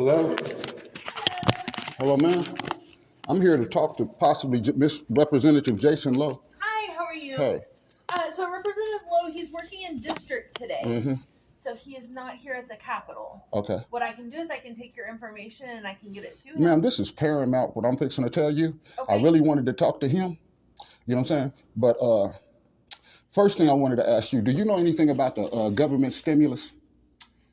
Hello? Hello, ma'am. I'm here to talk to possibly Miss Representative Jason Lowe. Hi, how are you? Hey. So Representative Lowe, he's working in district today. Mm-hmm. So he is not here at the Capitol. Okay. What I can do is I can take your information and I can get it to him. Ma'am, this is paramount what I'm fixing to tell you. Okay. I really wanted to talk to him. You know what I'm saying? But first thing I wanted to ask you, do you know anything about the government stimulus?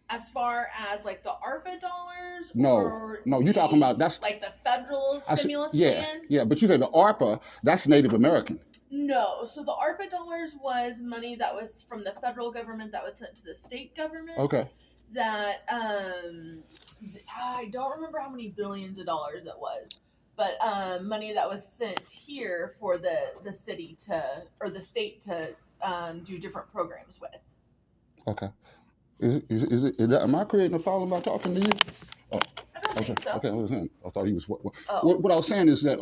As far as like the ARPA dollars? No, you're talking about that's like the federal stimulus plan? Yeah, but you said the ARPA, that's Native American. No, so the ARPA dollars was money that was from the federal government that was sent to the state government. Okay. That I don't remember how many billions of dollars it was, but money that was sent here for the city to or the state to do different programs with. Okay. Am I creating a problem by talking to you? I don't think so. Okay, I thought he was. What I was saying is that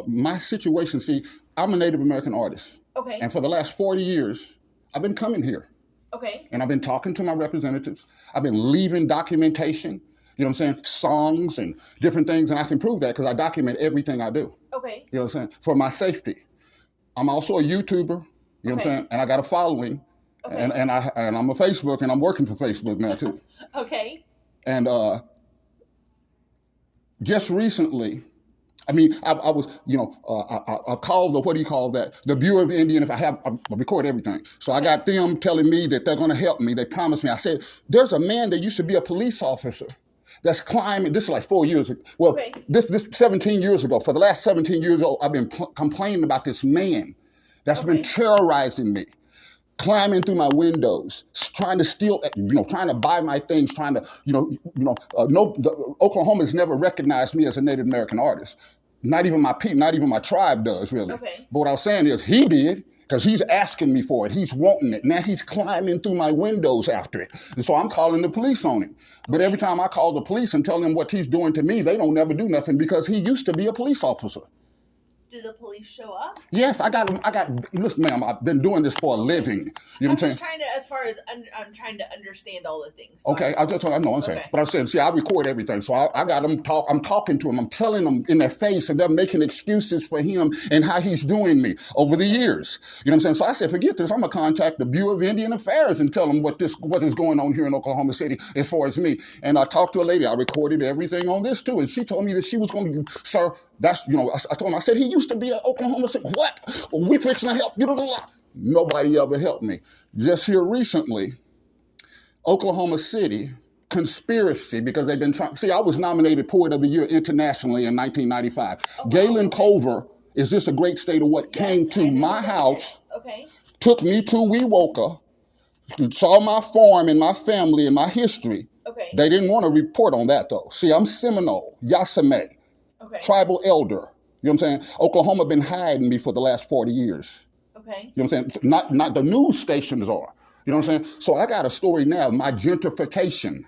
my situation. See, I'm a Native American artist. Okay. And for the last 40 years, I've been coming here. Okay. And I've been talking to my representatives. I've been leaving documentation. You know what I'm saying? Songs and different things, and I can prove that because I document everything I do. Okay. You know what I'm saying? For my safety. I'm also a YouTuber. You know what I'm saying? And I got a following. Okay. And I'm a Facebook, and I'm working for Facebook now too. Okay. And just recently, I mean, I was, I called the, what do you call that? The Bureau of Indian. I record everything. So I got them telling me that they're going to help me. They promised me. I said, there's a man that used to be a police officer that's climbing. This is like 4 years ago. Well, okay. This 17 years ago. For the last 17 years, I've been complaining about this man that's been terrorizing me. Climbing through my windows, trying to steal, trying to buy my things, trying to, Oklahoma's never recognized me as a Native American artist. Not even my tribe does, really. Okay. But what I was saying is he did, because he's asking me for it. He's wanting it. Now he's climbing through my windows after it. And so I'm calling the police on him. But every time I call the police and tell them what he's doing to me, they don't never do nothing because he used to be a police officer. Do the police show up? Yes, listen, ma'am, I've been doing this for a living. You know what I'm saying? I'm trying to understand all the things. So okay, I'm saying. But I said, see, I record everything. So I got them I'm talking to them. I'm telling them in their face, and they're making excuses for him and how he's doing me over the years. You know what I'm saying? So I said, forget this. I'm going to contact the Bureau of Indian Affairs and tell them what is going on here in Oklahoma City as far as me. And I talked to a lady. I recorded everything on this too. And she told me that she was going to, sir, that's, I told him, I said, he used to be at Oklahoma City. What? We fixing to help you. Nobody ever helped me. Just here recently, Oklahoma City conspiracy, because they've been trying. See, I was nominated Poet of the Year internationally in 1995. Oh, Galen Culver, Is This a Great State of What? Came to my house, took me to Wewoka, saw my farm and my family and my history. Okay. They didn't want to report on that though. See, I'm Seminole, Yasame. Tribal elder. You know what I'm saying? Oklahoma been hiding me for the last 40 years. Okay. You know what I'm saying? Not the news stations are. You know what I'm saying? So I got a story now, my gentrification. You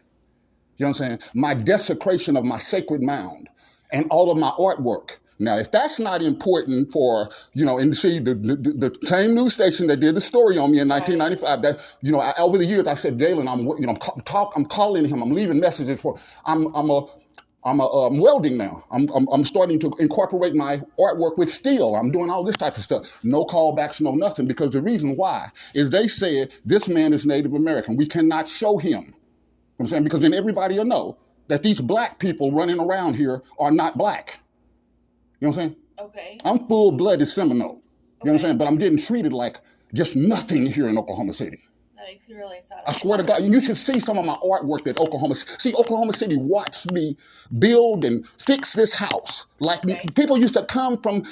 know what I'm saying? My desecration of my sacred mound and all of my artwork. Now, if that's not important for, and see the same news station that did the story on me in 1995, that, over the years I said, Galen, I'm calling him, I'm leaving messages for, I'm welding now. I'm starting to incorporate my artwork with steel. I'm doing all this type of stuff. No callbacks, no nothing, because the reason why is they said this man is Native American. We cannot show him. You know what I'm saying? Because then everybody will know that these black people running around here are not black. You know what I'm saying? Okay. I'm full-blooded Seminole. You know what I'm saying? But I'm getting treated like just nothing here in Oklahoma City. Makes you really sad. I swear to God, you should see some of my artwork that Oklahoma City watched me build and fix this house. Like people used to come from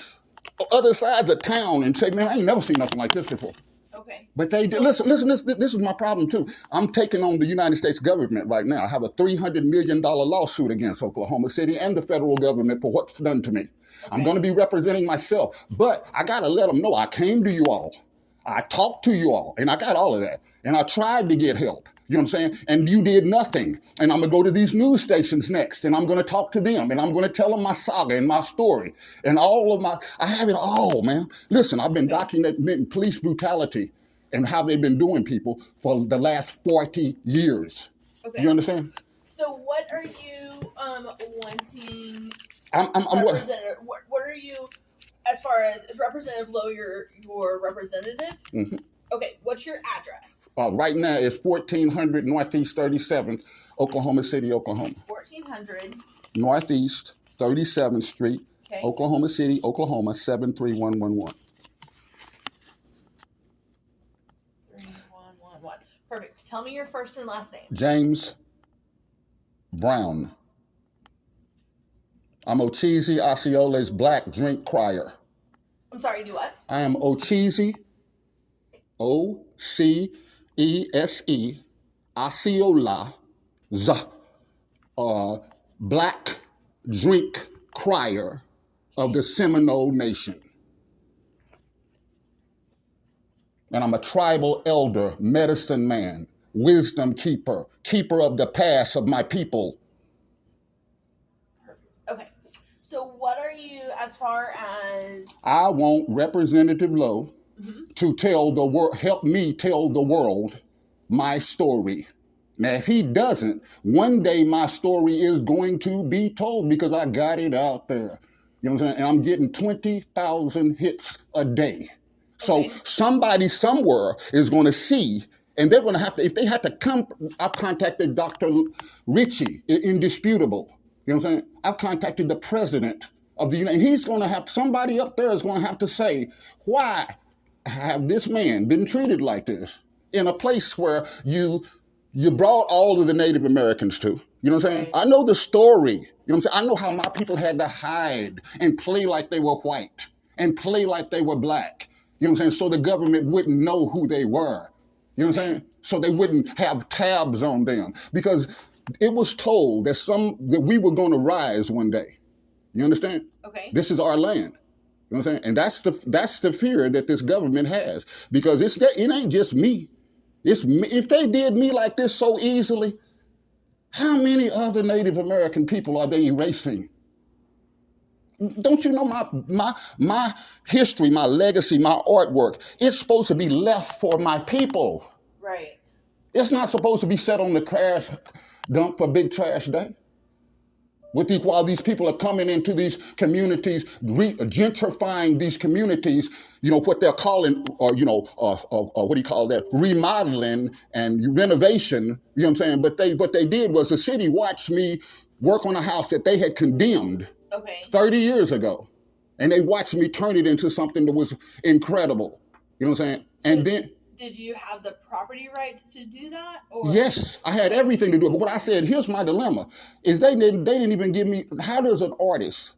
other sides of town and say, man, I ain't never seen nothing like this before. Okay. But they did. Listen, this is my problem too. I'm taking on the United States government right now. I have a $300 million lawsuit against Oklahoma City and the federal government for what's done to me. Okay. I'm going to be representing myself, but I got to let them know I came to you all. I talked to you all, and I got all of that. And I tried to get help, you know what I'm saying? And you did nothing. And I'm going to go to these news stations next, and I'm going to talk to them, and I'm going to tell them my saga and my story, and I have it all, man. Listen, I've been documenting police brutality and how they've been doing people for the last 40 years. Okay. You understand? So what are you wanting? I'm what? Representative, what are you, as far as is Representative Lowe your representative? Mhm. Okay, what's your address? Right now it's 1400 Northeast 37th, Oklahoma City, Oklahoma. 1400 Northeast 37th Street, Okay. Oklahoma City, Oklahoma 73111. 3111. Perfect. Tell me your first and last name. James Brown. I'm Ocheezy Osceola's black drink crier. I'm sorry, do what? I am Ocheezy, O-C-E-S-E, Osceola's black drink crier of the Seminole Nation. And I'm a tribal elder, medicine man, wisdom keeper, keeper of the past of my people. Okay. So what are you, as far as... I want Representative Lowe to tell the world, help me tell the world my story. Now, if he doesn't, one day my story is going to be told because I got it out there. You know what I'm saying? And I'm getting 20,000 hits a day. So somebody somewhere is going to see, and they're going to have to, if they had to come, I've contacted Dr. Ritchie, indisputable. You know what I'm saying? I've contacted the president of the United, and he's going to have, somebody up there is going to have to say, why have this man been treated like this in a place where you brought all of the Native Americans to? You know what I'm saying? I know the story. You know what I'm saying? I know how my people had to hide and play like they were white and play like they were black. You know what I'm saying? So the government wouldn't know who they were. You know what I'm saying? So they wouldn't have tabs on them because it was told that we were going to rise one day. You understand? Okay. This is our land. You know what I'm saying? And that's the fear that this government has because it ain't just me. It's me. If they did me like this so easily, how many other Native American people are they erasing? Don't you know my history, my legacy, my artwork? It's supposed to be left for my people. Right. It's not supposed to be set on the trash dump for Big Trash Day. While these people are coming into these communities, gentrifying these communities, you know, what they're calling, what do you call that? Remodeling and renovation, you know what I'm saying? But what they did was the city watched me work on a house that they had condemned 30 years ago. And they watched me turn it into something that was incredible. You know what I'm saying? And then... Did you have the property rights to do that? Yes, I had everything to do it. But what I said, here's my dilemma, is they didn't even give me, how does an artist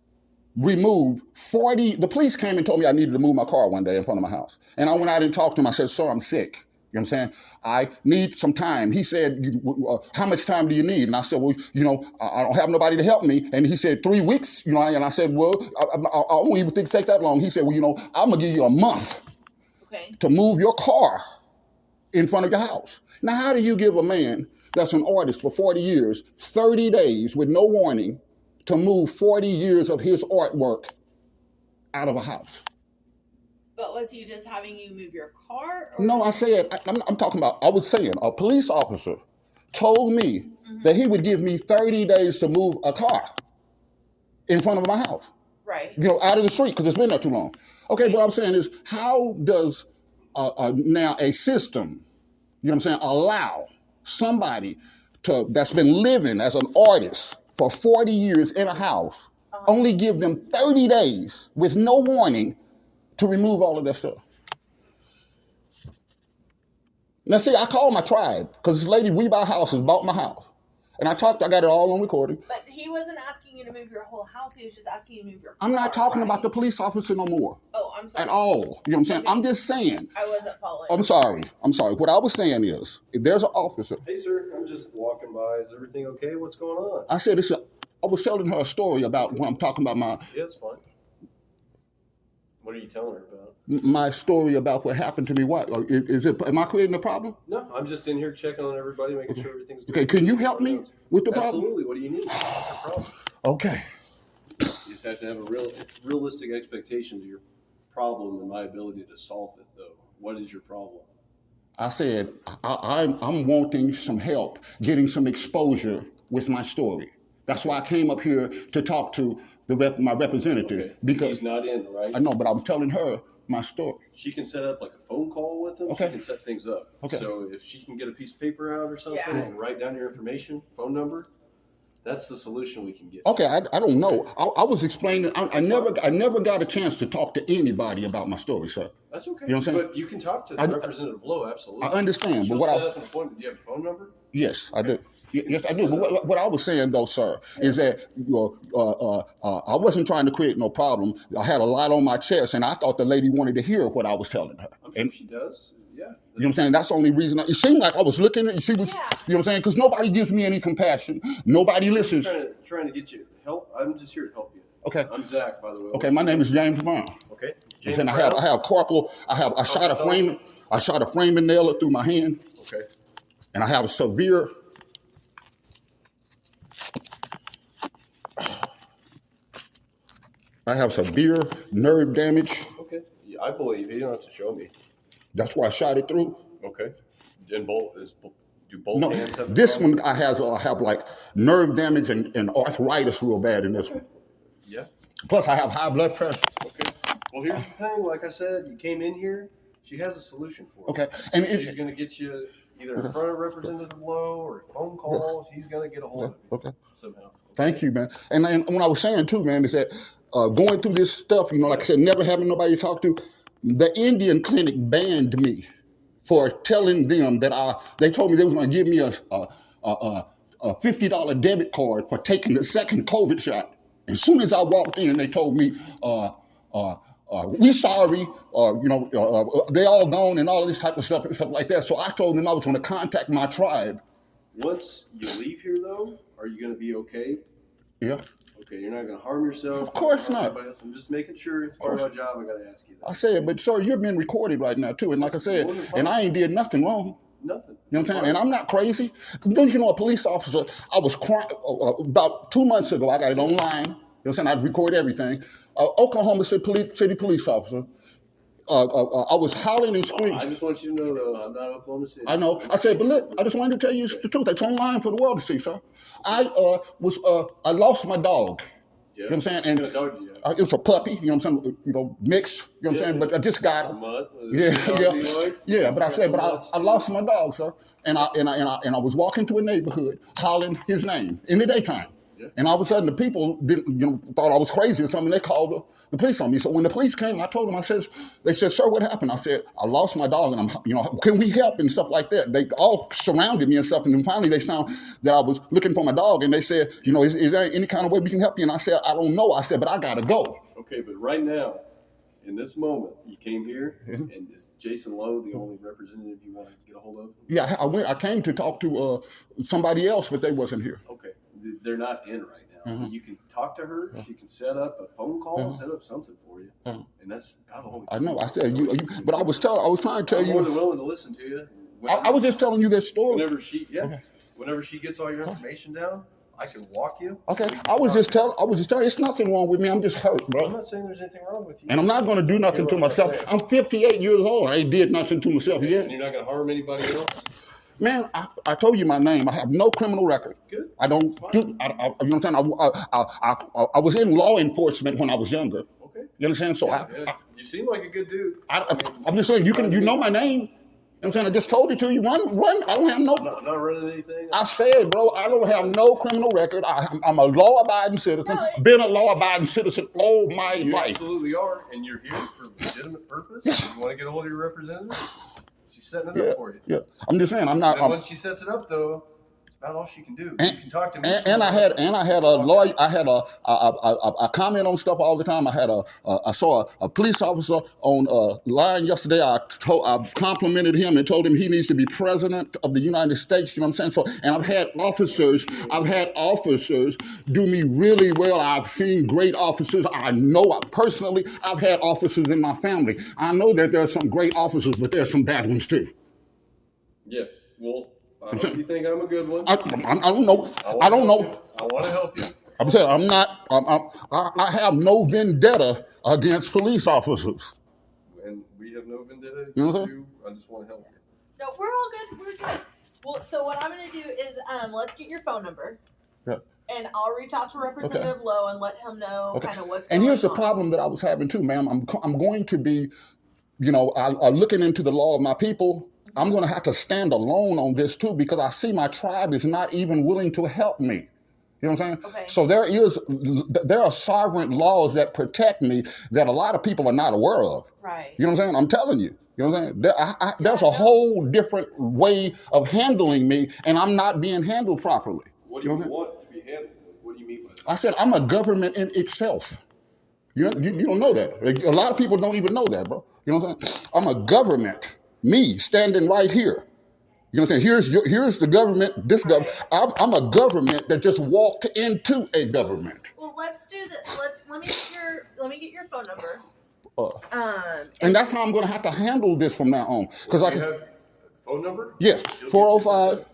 remove 40, the police came and told me I needed to move my car one day in front of my house. And I went out and talked to him. I said, sir, I'm sick. You know what I'm saying? I need some time. He said, how much time do you need? And I said, well, you know, I don't have nobody to help me. And he said, 3 weeks. You know, and I said, well, I won't even think it takes that long. He said, well, you know, I'm going to give you a month to move your car in front of your house. Now, how do you give a man that's an artist for 40 years, 30 days with no warning to move 40 years of his artwork out of a house? But was he just having you move your car? No, I said, I'm talking about, I was saying a police officer told me that he would give me 30 days to move a car in front of my house. Right. You know, out of the street because it's been there too long. Okay, what I'm saying is, how does now a system, you know what I'm saying, allow somebody that's been living as an artist for 40 years in a house, only give them 30 days with no warning to remove all of that stuff? Now, see, I called my tribe because this lady, We Buy Houses, bought my house. And I got it all on recording. But he wasn't asking you to move your whole house. He was just asking you to move your car. I'm not talking about the police officer no more. Oh, I'm sorry. At all. You know what I'm saying? I'm just saying. I wasn't following. I'm sorry. What I was saying is, if there's an officer. Hey, sir, I'm just walking by. Is everything okay? What's going on? I said, I was telling her a story about when I'm talking about my. Yeah, it's fine. What are you telling her about? My story about what happened to me. What am I creating a problem? No, I'm just in here checking on everybody, making sure everything's good. Okay, can you help me with the problem? Absolutely. What do you need? What's your problem? Okay. You just have to have a realistic expectation to your problem and my ability to solve it, though. What is your problem? I said, I'm wanting some help, getting some exposure with my story. That's why I came up here to talk to my representative. Okay. Because He's not in, right? I know, but I'm telling her my story. She can set up like a phone call with him. Okay. She can set things up. Okay. So if she can get a piece of paper out or something Yeah. and write down your information, phone number, that's the solution we can get. Okay, I don't know. I was explaining. I never got a chance to talk to anybody about my story, sir. That's okay. You know what I'm saying? But you can talk to Representative Lowe, absolutely. I understand, She'll but what set up an appointment. Do you have a phone number? yes, I do. Yes, I do. But what I was saying though, sir, is that I wasn't trying to create no problem. I had a lot on my chest, and I thought the lady wanted to hear what I was telling her. I'm sure And she does. Yeah. you know what I'm saying? That's the only reason. It seemed like I was looking at. She was. Yeah. You know what I'm saying? Because nobody gives me any compassion. Nobody listens. Trying to get you help. I'm just here to help you. Okay. I'm Zach, by the way. Okay. My name is James Brown. Okay. I'm saying I have corporal. I shot a frame. I shot a framing nail through my hand. Okay. And I have a severe. I have severe nerve damage. Okay. Yeah, I believe you. You don't have to show me. That's why I shot it through. Okay. And do both No, hands have this problem? one I have like nerve damage and arthritis real bad in this one. Yeah. Plus I have high blood pressure. Okay. Well, here's the thing. Like I said, you came in here. She has a solution for you. Okay, and She's going to get you either in front of Representative Lowe or a phone call. She's going to get a hold of you okay. somehow. Okay? Thank you, man. And when I was saying too, man, is that going through this stuff, you know, like I said, never having nobody to talk to, the Indian clinic banned me for telling them that they told me they was going to give me a $50 debit card for taking the second COVID shot. As soon as I walked in, they told me, we sorry, they all gone and all of this type of stuff and stuff like that. So I told them I was going to contact my tribe. Once you leave here, though, are you going to be okay? Yeah. Okay, you're not going to harm yourself. Of course not. I'm just making sure. It's part of my job. I got to ask you that. I said, but sir, you're being recorded right now too. And like I said, and I ain't did nothing wrong. Nothing. You know what I'm saying? And I'm not crazy. Don't you know a police officer, I was crying about 2 months ago, I got it online. You know what I'm saying? I record everything. Oklahoma City police officer. I was howling and screaming. I just want you to know, though, I'm not Oklahoma City. I know. I said, but look, I just wanted to tell you the truth. It's online for the world to see, sir. I lost my dog. Yeah. You know what I'm saying? And what kind of dog do you have? it was a puppy. You know what I'm saying? Mixed. You know what I'm saying? But I just got him. Mutt? Yeah. But I said, I lost my dog, sir. And I was walking to a neighborhood, hollering his name in the daytime. Yeah. And all of a sudden, the people thought I was crazy or something. They called the police on me. So when the police came, I told them, they said, sir, what happened? I said, I lost my dog, and can we help and stuff like that? They all surrounded me and stuff, and then finally they found that I was looking for my dog, and they said, is there any kind of way we can help you? And I said, I don't know. I said, but I gotta go. Okay, but right now, in this moment, you came here, and is Jason Lowe the only representative you want to get a hold of? Yeah, I came to talk to somebody else, but they wasn't here. Okay. They're not in right now. Mm-hmm. You can talk to her. She can set up a phone call, set up something for you, and that's about all. I know. I said but I was trying to tell you. I'm more than willing to listen to you. I was just telling you this story. Whenever she gets all your information down, I can walk you. Okay. I was just telling. It's nothing wrong with me. I'm just hurt, bro. I'm not saying there's anything wrong with you. And I'm not going to do nothing to myself. I'm 58 years old. I ain't did nothing to myself yet. And you're not going to harm anybody else. Man, I told you my name. I have no criminal record. Good. I don't do. You know what I'm saying? I was in law enforcement when I was younger. Okay. You understand? So you seem like a good dude. I'm just saying you know my name. You know what I'm saying? I just told it to you. Run. I don't have no. I'm not running anything. I said, bro, I don't have no criminal record. I'm a law-abiding citizen. Been a law-abiding citizen all my life. You absolutely are, and you're here for a legitimate purpose. You want to get a hold of your representative? She's setting it up for you. Yeah, I'm just saying, I'm not. And when she sets it up, though, it's about all she can do. You can talk to me. And I had a lawyer. I had a comment on stuff all the time. I saw a police officer on line yesterday. I complimented him and told him he needs to be president of the United States. You know what I'm saying? So, and I've had officers do me really well. I've seen great officers. I know personally. I've had officers in my family. I know that there's some great officers, but there's some bad ones too. Yeah. Well. I hope you think I'm a good one. I don't know. I don't know. I want to help you. I'm saying I'm not. I have no vendetta against police officers. And we have no vendetta against you. Know what I'm saying? I just want to help you. No, we're all good. We're good. Well, so what I'm gonna do is let's get your phone number. Yeah. And I'll reach out to Representative Lowe and let him know kind of what's And going here's the on. problem that I was having too, ma'am. I'm going to be, looking into the law of my people. I'm going to have to stand alone on this too, because I see my tribe is not even willing to help me. You know what I'm saying? Okay. So there are sovereign laws that protect me that a lot of people are not aware of. Right. You know what I'm saying? I'm telling you. You know what I'm saying? There's a whole different way of handling me, and I'm not being handled properly. What do you want to be handled? What do you mean by that? I said I'm a government in itself. You don't know that. A lot of people don't even know that, bro. You know what I'm saying? I'm a government. Me standing right here. You know what I'm saying? Here's the government. This government. I'm a government that just walked into a government. Well, let's do this. Let me get your phone number. And that's how I'm going to have to handle this from now on. Because I can. Have phone number? Yes, 405.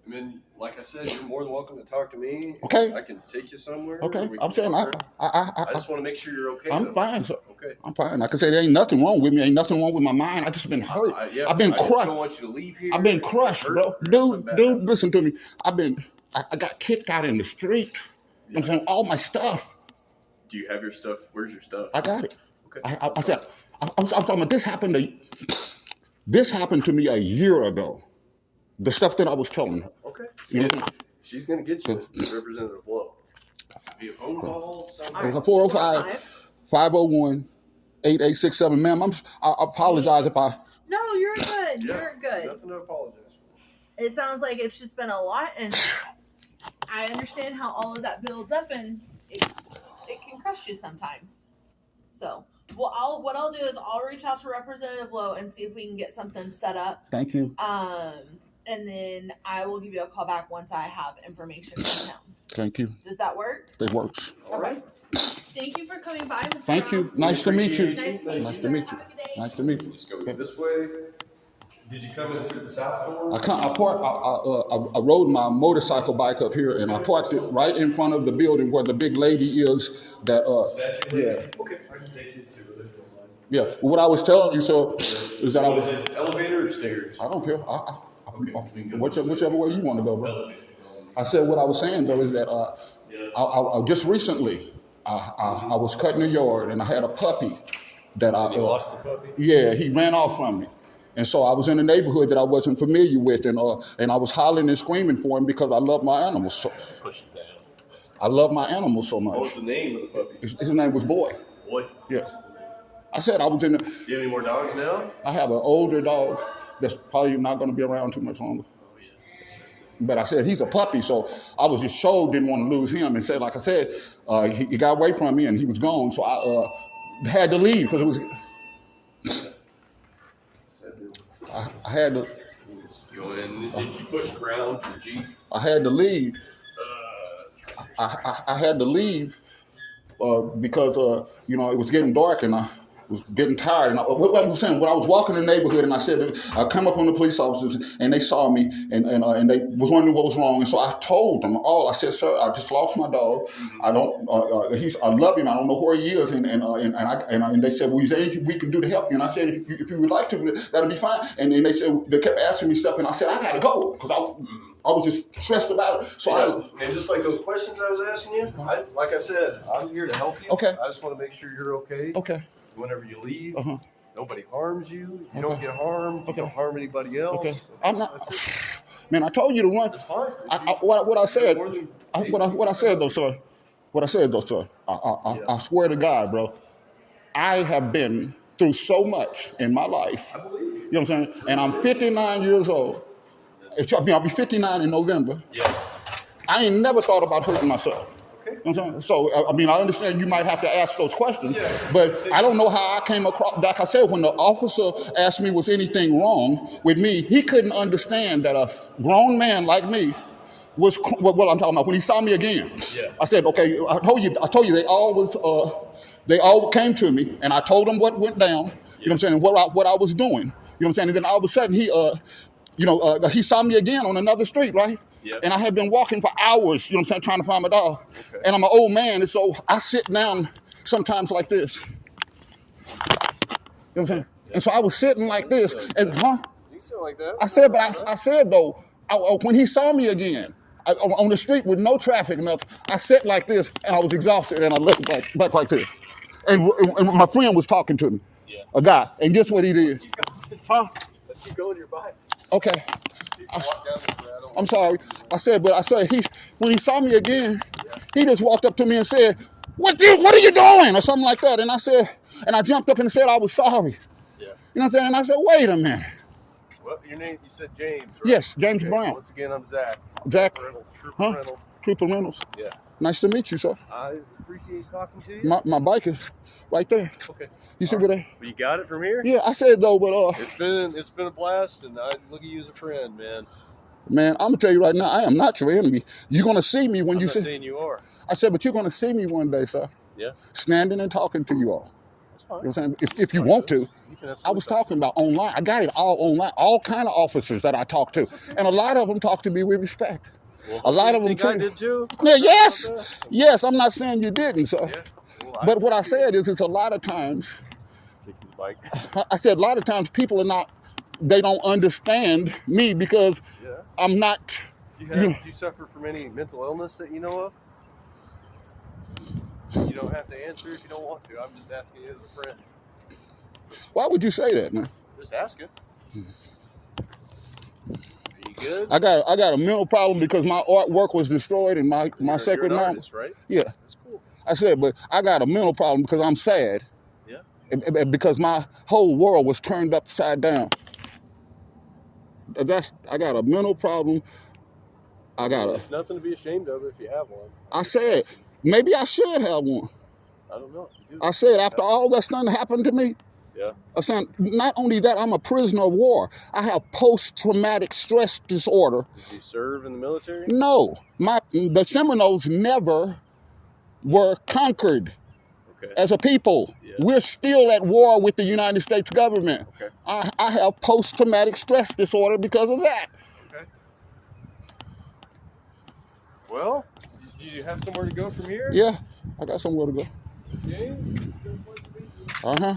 I mean, like I said, you're more than welcome to talk to me. Okay. I can take you somewhere. Okay. I'm saying I just want to make sure you're okay. I'm fine, sir. Okay. I'm fine. Like I said, there ain't nothing wrong with me. Ain't nothing wrong with my mind. I just been hurt. I've been crushed. I don't want you to leave here. I've been crushed, bro. Dude, listen to me. I got kicked out in the street. You know what I'm saying? All my stuff. Do you have your stuff? Where's your stuff? I got it. Okay. I said, I'm talking about this happened to me a year ago. The stuff that I was telling her. Okay. You know, she's going to get you Representative Lowe. Via phone call. 405-501-8867. Ma'am, I apologize if I... No, you're good. You're good. Nothing to apologize for. It sounds like it's just been a lot, and I understand how all of that builds up, and it can crush you sometimes. So, what I'll do is I'll reach out to Representative Lowe and see if we can get something set up. Thank you. And then I will give you a call back once I have information from him. Thank you. Does that work? It works. All right. Thank you for coming by, Mr. Thank you. Brown. Nice to meet you. Nice Nice to to meet meet you. you. Have a good day. Nice to meet you. Just go this way. Did you come in through the south door? I rode my motorcycle bike up here, and I parked it right in front of the building where the big lady is. Okay, I can take you to it. Yeah. What I was telling you, sir, is that I was... Elevator or stairs? I don't care. Whichever way you want to go, bro. I said what I was saying though is that I just recently I was cutting the yard, and I had a puppy that You lost the puppy? Yeah, he ran off from me. And so I was in a neighborhood that I wasn't familiar with, and I was hollering and screaming for him because I love my animals so. Push it down. I love my animals so much. What was the name of the puppy? His name was Boy. Boy? Yes. I said I was in the... Do you have any more dogs now? I have an older dog that's probably not going to be around too much longer. But I said he's a puppy, so I was just didn't want to lose him. And said, like I said, he got away from me and he was gone, so I had to leave because it was... I had to... Go in. If you push ground for G. I had to leave. I had to leave because it was getting dark and I was getting tired. And what I was saying, when I was walking in the neighborhood, and I said, I come up on the police officers, and they saw me, and they was wondering what was wrong. And so I told them all. I said, sir, I just lost my dog. I don't. I love him. I don't know where he is. And they said, well, is there anything we can do to help you? And I said, if you would like to, that'll be fine. And then they kept asking me stuff, and I said, I gotta go because I was just stressed about it. So and just like those questions I was asking you, like I said, I'm here to help you. Okay. I just want to make sure you're okay. Okay. Whenever you leave, Uh-huh. nobody harms you. You don't get harmed. You don't harm anybody else. Okay. I'm not. Man, I told you to run. That's fine. What I said. What I said though, sir. I swear to God, bro. I have been through so much in my life. I believe you. You know what I'm saying? And I'm 59 years old. I'll be 59 in November. Yeah. I ain't never thought about hurting myself. You know what I'm saying? So, I understand you might have to ask those questions, but I don't know how I came across. Like I said, when the officer asked me was anything wrong with me, he couldn't understand that a grown man like me was what I'm talking about. When he saw me again, I said, okay, I told you they all came to me, and I told them what went down, you know what I'm saying, and what I was doing, you know what I'm saying, and then all of a sudden he saw me again on another street, right? Yep. And I had been walking for hours, you know what I'm saying, trying to find my dog. Okay. And I'm an old man, and so I sit down sometimes like this. You know what I'm saying? Yeah. And so I was sitting like this, and You sit like that. I said, but I said though, when he saw me again, on the street with no traffic, nothing. I sat like this, and I was exhausted, and I looked back like this. And my friend was talking to me, a guy, and guess what he did? Huh? Let's keep going to your bike. Okay. I'm sorry. I said when he saw me again, he just walked up to me and said, what are you doing? Or something like that. And I said, and I jumped up and said I was sorry. Yeah. You know what I'm saying? And I said, wait a minute. Well, your name, you said James, right? Yes, James Okay. Brown. Once again, I'm Zach. Zach. Trooper Huh? Reynolds. Trooper Reynolds. Yeah. Nice to meet you, sir. I appreciate talking to you. My bike is right there. Okay. You see where they? Well, you got it from here? Yeah, I said though, but It's been a blast, and I look at you as a friend, man. man, I'm gonna tell you right now, I am not your enemy. You're gonna see me when I'm you not see. saying you are. I said, but you're gonna see me one day, sir. Yeah. Standing and talking to you all. That's fine. You know what I'm saying? If you want to. I was talking about online. I got it all online. All kind of officers that I talk to, and a lot of them talk to me with respect. Well, A lot of them I too. did too. Yeah, yes. I'm not saying you didn't, sir. Yeah. Well, But what I said is, it's a lot of times. Taking the bike. I said a lot of times people are not. They don't understand me because I'm not. Do you suffer from any mental illness that you know of? You don't have to answer if you don't want to. I'm just asking you as a friend. Why would you say that, man? Just asking. Are you good? I got a mental problem because my artwork was destroyed in my sacred you're an mountain. artist, right? Yeah. That's cool. I said, but I got a mental problem because I'm sad. Yeah. And because my whole world was turned upside down. I got a mental problem. It's nothing to be ashamed of if you have one. I said, maybe I should have one. I don't know if you do. I said, after all that's done happened to me, yeah. I said, not only that, I'm a prisoner of war. I have post-traumatic stress disorder. Did you serve in the military? No, the Seminoles never were conquered as a people. Yeah. We're still at war with the United States government. Okay. I have post-traumatic stress disorder because of that. Okay. Well, do you have somewhere to go from here? Yeah, I got somewhere to go. James? Uh-huh.